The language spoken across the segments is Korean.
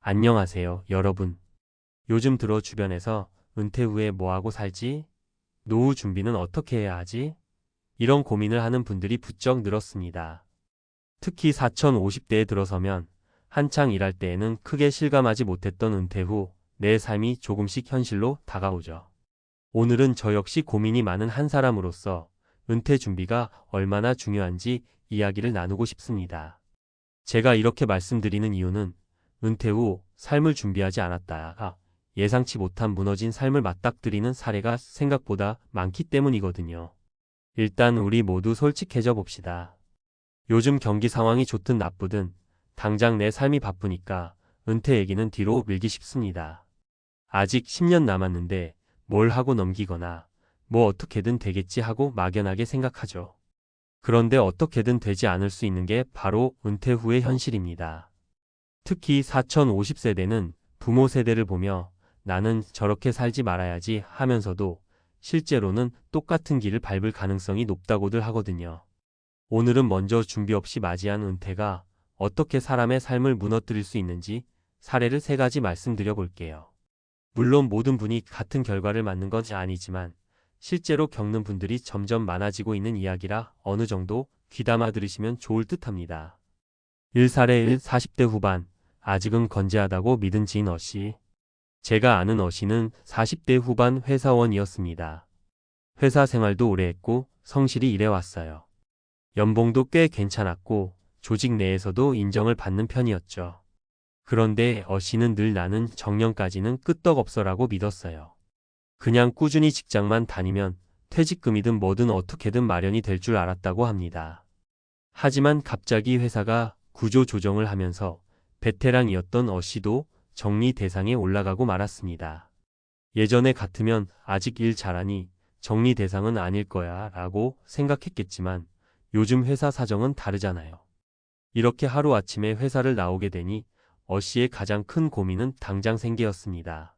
안녕하세요, 여러분. 요즘 들어 주변에서 은퇴 후에 뭐하고 살지? 노후 준비는 어떻게 해야 하지? 이런 고민을 하는 분들이 부쩍 늘었습니다. 특히 4050대에 들어서면 한창 일할 때에는 크게 실감하지 못했던 은퇴 후 내 삶이 조금씩 현실로 다가오죠. 오늘은 저 역시 고민이 많은 한 사람으로서 은퇴 준비가 얼마나 중요한지 이야기를 나누고 싶습니다. 제가 이렇게 말씀드리는 이유는 은퇴 후 삶을 준비하지 않았다가 예상치 못한 무너진 삶을 맞닥뜨리는 사례가 생각보다 많기 때문이거든요. 일단 우리 모두 솔직해져 봅시다. 요즘 경기 상황이 좋든 나쁘든 당장 내 삶이 바쁘니까 은퇴 얘기는 뒤로 밀기 쉽습니다. 아직 10년 남았는데 뭘 하고 넘기거나 뭐 어떻게든 되겠지 하고 막연하게 생각하죠. 그런데 어떻게든 되지 않을 수 있는 게 바로 은퇴 후의 현실입니다. 특히 4050세대는 부모 세대를 보며 나는 저렇게 살지 말아야지 하면서도 실제로는 똑같은 길을 밟을 가능성이 높다고들 하거든요. 오늘은 먼저 준비 없이 맞이한 은퇴가 어떻게 사람의 삶을 무너뜨릴 수 있는지 사례를 3가지 말씀드려 볼게요. 물론 모든 분이 같은 결과를 맞는 건 아니지만 실제로 겪는 분들이 점점 많아지고 있는 이야기라 어느 정도 귀담아 들으시면 좋을 듯합니다. 1사례 1 40대 후반 아직은 건재하다고 믿은 지인 어씨. 제가 아는 어씨는 40대 후반 회사원이었습니다. 회사 생활도 오래 했고 성실히 일해왔어요. 연봉도 꽤 괜찮았고 조직 내에서도 인정을 받는 편이었죠. 그런데 어씨는 늘 나는 정년까지는 끄떡없어라고 믿었어요. 그냥 꾸준히 직장만 다니면 퇴직금이든 뭐든 어떻게든 마련이 될 줄 알았다고 합니다. 하지만 갑자기 회사가 구조 조정을 하면서 베테랑이었던 어씨도 정리 대상에 올라가고 말았습니다. 예전에 같으면 아직 일 잘하니 정리 대상은 아닐 거야 라고 생각했겠지만 요즘 회사 사정은 다르잖아요. 이렇게 하루아침에 회사를 나오게 되니 어씨의 가장 큰 고민은 당장 생계였습니다.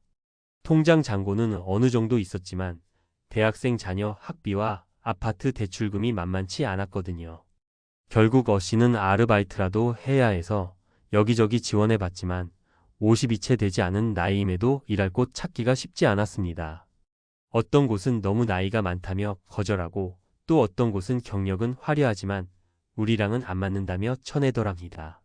통장 잔고는 어느 정도 있었지만 대학생 자녀 학비와 아파트 대출금이 만만치 않았거든요. 결국 어씨는 아르바이트라도 해야 해서 여기저기 지원해봤지만 52채 되지 않은 나이임에도 일할 곳 찾기가 쉽지 않았습니다. 어떤 곳은 너무 나이가 많다며 거절하고 또 어떤 곳은 경력은 화려하지만 우리랑은 안 맞는다며 쳐내더랍니다.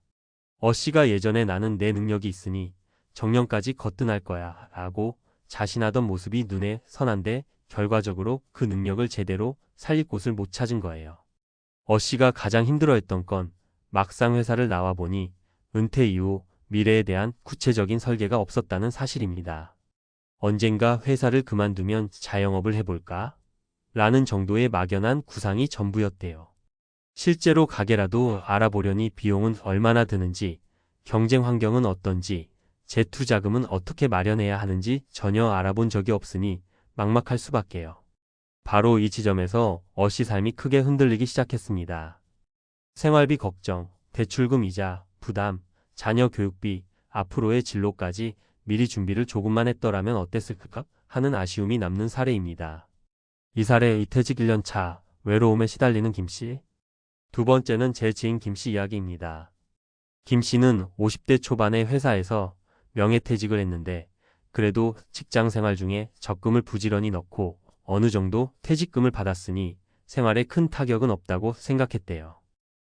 어씨가 예전에 나는 내 능력이 있으니 정년까지 거뜬할 거야 라고 자신하던 모습이 눈에 선한데 결과적으로 그 능력을 제대로 살릴 곳을 못 찾은 거예요. 어씨가 가장 힘들어했던 건 막상 회사를 나와보니 은퇴 이후 미래에 대한 구체적인 설계가 없었다는 사실입니다. 언젠가 회사를 그만두면 자영업을 해볼까? 라는 정도의 막연한 구상이 전부였대요. 실제로 가게라도 알아보려니 비용은 얼마나 드는지, 경쟁 환경은 어떤지, 재투자금은 어떻게 마련해야 하는지 전혀 알아본 적이 없으니 막막할 수밖에요. 바로 이 지점에서 어씨 삶이 크게 흔들리기 시작했습니다. 생활비 걱정, 대출금 이자, 부담, 자녀 교육비, 앞으로의 진로까지 미리 준비를 조금만 했더라면 어땠을까 하는 아쉬움이 남는 사례입니다. 이 사례의 퇴직 1년 차, 외로움에 시달리는 김씨. 두 번째는 제 지인 김씨 이야기입니다. 김씨는 50대 초반의 회사에서 명예퇴직을 했는데 그래도 직장 생활 중에 적금을 부지런히 넣고 어느 정도 퇴직금을 받았으니 생활에 큰 타격은 없다고 생각했대요.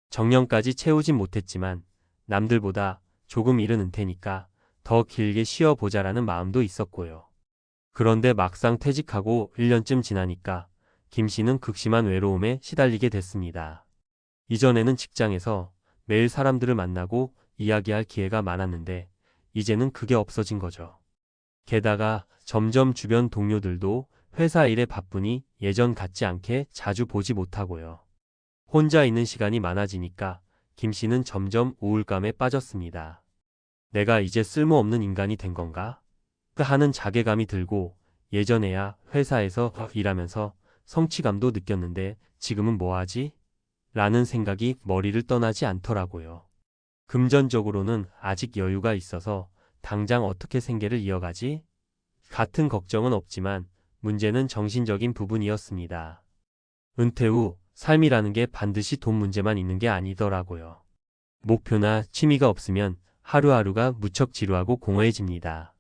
정년까지 채우진 못했지만 남들보다 조금 이른 은퇴니까 더 길게 쉬어보자라는 마음도 있었고요. 그런데 막상 퇴직하고 1년쯤 지나니까 김씨는 극심한 외로움에 시달리게 됐습니다. 이전에는 직장에서 매일 사람들을 만나고 이야기할 기회가 많았는데 이제는 그게 없어진 거죠. 게다가 점점 주변 동료들도 회사 일에 바쁘니 예전 같지 않게 자주 보지 못하고요. 혼자 있는 시간이 많아지니까 김씨는 점점 우울감에 빠졌습니다. 내가 이제 쓸모없는 인간이 된 건가? 하는 자괴감이 들고 예전에야 회사에서 일하면서 성취감도 느꼈는데 지금은 뭐하지? 라는 생각이 머리를 떠나지 않더라고요. 금전적으로는 아직 여유가 있어서 당장 어떻게 생계를 이어가지? 같은 걱정은 없지만 문제는 정신적인 부분이었습니다. 은퇴 후 삶이라는 게 반드시 돈 문제만 있는 게 아니더라고요. 목표나 취미가 없으면 하루하루가 무척 지루하고 공허해집니다.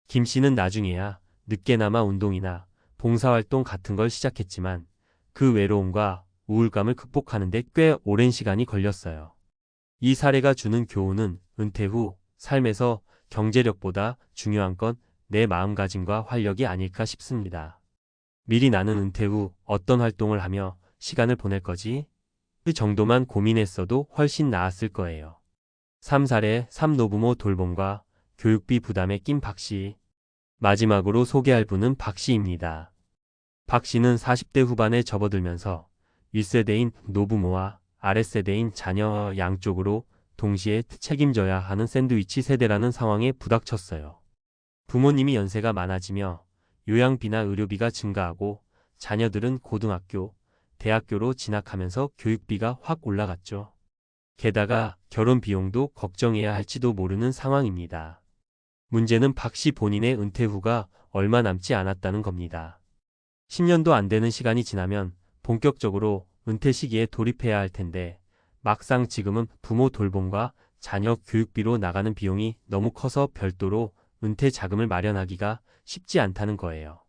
김 씨는 나중에야 늦게나마 운동이나 봉사활동 같은 걸 시작했지만 그 외로움과 우울감을 극복하는 데 꽤 오랜 시간이 걸렸어요. 이 사례가 주는 교훈은 은퇴 후 삶에서 경제력보다 중요한 건 내 마음가짐과 활력이 아닐까 싶습니다. 미리 나는 은퇴 후 어떤 활동을 하며 시간을 보낼 거지? 그 정도만 고민했어도 훨씬 나았을 거예요. 3사례 3노부모 돌봄과 교육비 부담에 낀 박 씨. 마지막으로 소개할 분은 박 씨입니다. 박 씨는 40대 후반에 접어들면서 윗세대인 노부모와 아랫세대인 자녀 양쪽으로 동시에 책임져야 하는 샌드위치 세대라는 상황에 부닥쳤어요. 부모님이 연세가 많아지며 요양비나 의료비가 증가하고 자녀들은 고등학교, 대학교로 진학하면서 교육비가 확 올라갔죠. 게다가 결혼 비용도 걱정해야 할지도 모르는 상황입니다. 문제는 박 씨 본인의 은퇴 후가 얼마 남지 않았다는 겁니다. 10년도 안 되는 시간이 지나면 본격적으로 은퇴 시기에 돌입해야 할 텐데 막상 지금은 부모 돌봄과 자녀 교육비로 나가는 비용이 너무 커서 별도로 은퇴 자금을 마련하기가 쉽지 않다는 거예요.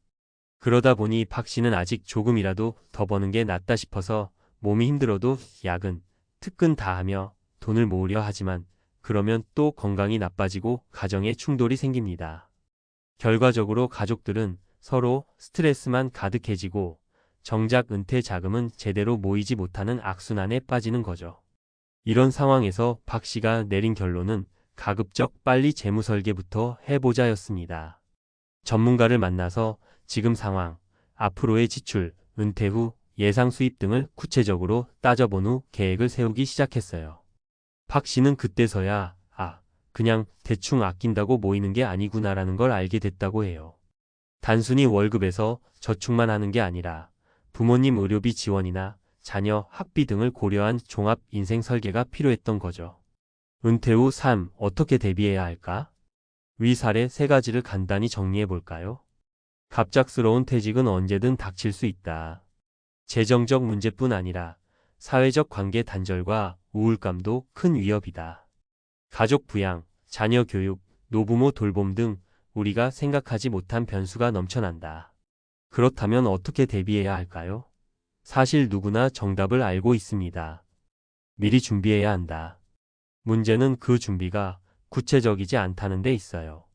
그러다 보니 박 씨는 아직 조금이라도 더 버는 게 낫다 싶어서 몸이 힘들어도 야근, 특근 다 하며 돈을 모으려 하지만 그러면 또 건강이 나빠지고 가정에 충돌이 생깁니다. 결과적으로 가족들은 서로 스트레스만 가득해지고 정작 은퇴 자금은 제대로 모이지 못하는 악순환에 빠지는 거죠. 이런 상황에서 박 씨가 내린 결론은 가급적 빨리 재무 설계부터 해보자였습니다. 전문가를 만나서 지금 상황, 앞으로의 지출, 은퇴 후 예상 수입 등을 구체적으로 따져본 후 계획을 세우기 시작했어요. 박 씨는 그때서야 그냥 대충 아낀다고 모이는 게 아니구나라는 걸 알게 됐다고 해요. 단순히 월급에서 저축만 하는 게 아니라 부모님 의료비 지원이나 자녀 학비 등을 고려한 종합 인생 설계가 필요했던 거죠. 은퇴 후 삶 어떻게 대비해야 할까? 위 사례 3가지를 간단히 정리해 볼까요? 갑작스러운 퇴직은 언제든 닥칠 수 있다. 재정적 문제뿐 아니라 사회적 관계 단절과 우울감도 큰 위협이다. 가족 부양, 자녀 교육, 노부모 돌봄 등 우리가 생각하지 못한 변수가 넘쳐난다. 그렇다면 어떻게 대비해야 할까요? 사실 누구나 정답을 알고 있습니다. 미리 준비해야 한다. 문제는 그 준비가 구체적이지 않다는 데 있어요.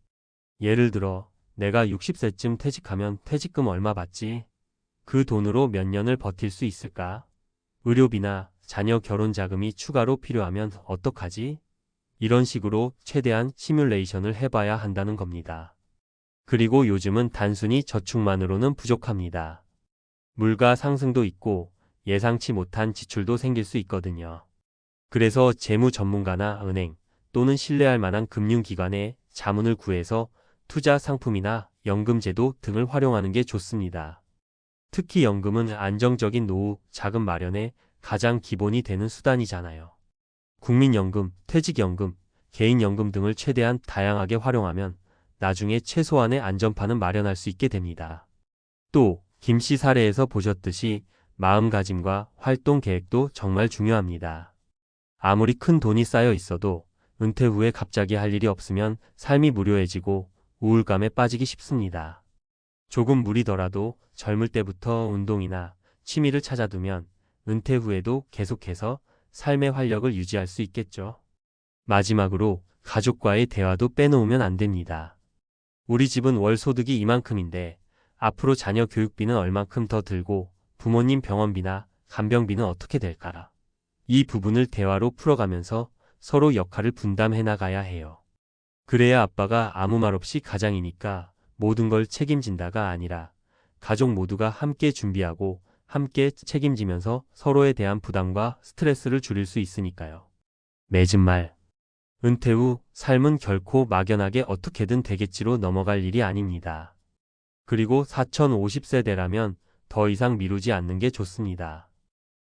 예를 들어 내가 60세쯤 퇴직하면 퇴직금 얼마 받지? 그 돈으로 몇 년을 버틸 수 있을까? 의료비나 자녀 결혼 자금이 추가로 필요하면 어떡하지? 이런 식으로 최대한 시뮬레이션을 해봐야 한다는 겁니다. 그리고 요즘은 단순히 저축만으로는 부족합니다. 물가 상승도 있고 예상치 못한 지출도 생길 수 있거든요. 그래서 재무 전문가나 은행 또는 신뢰할 만한 금융기관에 자문을 구해서 투자 상품이나 연금제도 등을 활용하는 게 좋습니다. 특히 연금은 안정적인 노후 자금 마련에 가장 기본이 되는 수단이잖아요. 국민연금, 퇴직연금, 개인연금 등을 최대한 다양하게 활용하면 나중에 최소한의 안전판은 마련할 수 있게 됩니다. 또 김 씨 사례에서 보셨듯이 마음가짐과 활동 계획도 정말 중요합니다. 아무리 큰 돈이 쌓여 있어도 은퇴 후에 갑자기 할 일이 없으면 삶이 무료해지고 우울감에 빠지기 쉽습니다. 조금 무리더라도 젊을 때부터 운동이나 취미를 찾아두면 은퇴 후에도 계속해서 삶의 활력을 유지할 수 있겠죠. 마지막으로 가족과의 대화도 빼놓으면 안 됩니다. 우리 집은 월 소득이 이만큼인데 앞으로 자녀 교육비는 얼만큼 더 들고 부모님 병원비나 간병비는 어떻게 될까? 이 부분을 대화로 풀어가면서 서로 역할을 분담해 나가야 해요. 그래야 아빠가 아무 말 없이 가장이니까 모든 걸 책임진다가 아니라 가족 모두가 함께 준비하고 함께 책임지면서 서로에 대한 부담과 스트레스를 줄일 수 있으니까요. 맺은 말. 은퇴 후 삶은 결코 막연하게 어떻게든 되겠지로 넘어갈 일이 아닙니다. 그리고 4050세대라면 더 이상 미루지 않는 게 좋습니다.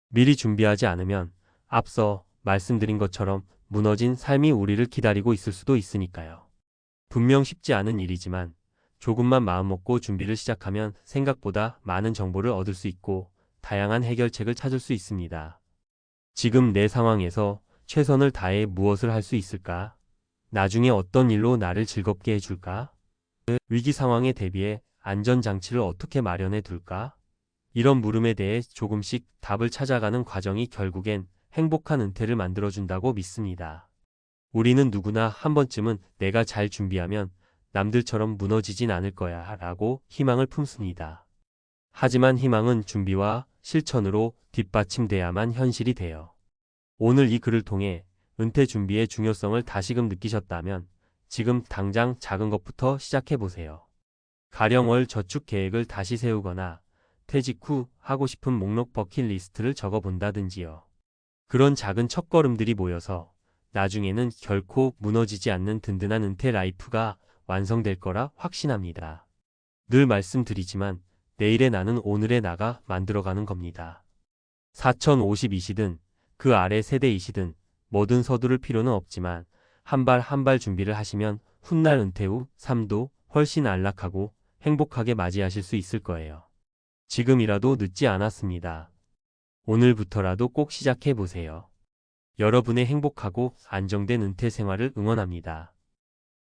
미리 준비하지 않으면 앞서 말씀드린 것처럼 무너진 삶이 우리를 기다리고 있을 수도 있으니까요. 분명 쉽지 않은 일이지만 조금만 마음먹고 준비를 시작하면 생각보다 많은 정보를 얻을 수 있고 다양한 해결책을 찾을 수 있습니다. 지금 내 상황에서 최선을 다해 무엇을 할 수 있을까? 나중에 어떤 일로 나를 즐겁게 해줄까? 위기 상황에 대비해 안전장치를 어떻게 마련해 둘까? 이런 물음에 대해 조금씩 답을 찾아가는 과정이 결국엔 행복한 은퇴를 만들어준다고 믿습니다. 우리는 누구나 한 번쯤은 내가 잘 준비하면 남들처럼 무너지진 않을 거야 라고 희망을 품습니다. 하지만 희망은 준비와 실천으로 뒷받침돼야만 현실이 돼요. 오늘 이 글을 통해 은퇴 준비의 중요성을 다시금 느끼셨다면 지금 당장 작은 것부터 시작해보세요. 가령 월 저축 계획을 다시 세우거나 퇴직 후 하고 싶은 목록 버킷리스트를 적어본다든지요. 그런 작은 첫걸음들이 모여서 나중에는 결코 무너지지 않는 든든한 은퇴 라이프가 완성될 거라 확신합니다. 늘 말씀드리지만 내일의 나는 오늘의 나가 만들어가는 겁니다. 4052시든 그 아래 세대이시든 뭐든 서두를 필요는 없지만 한 발 한 발 준비를 하시면 훗날 은퇴 후 삶도 훨씬 안락하고 행복하게 맞이하실 수 있을 거예요. 지금이라도 늦지 않았습니다. 오늘부터라도 꼭 시작해보세요. 여러분의 행복하고 안정된 은퇴 생활을 응원합니다.